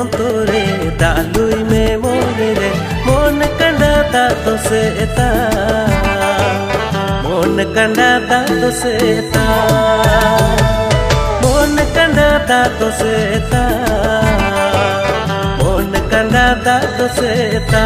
অন্তরে দালুই মে মনে রে মন কান্ডাতা তো সেতা মন কান্ডাতা তো সেতা মন কান্ডাতা তো সেতা মন কান্ডাতা তো সেতা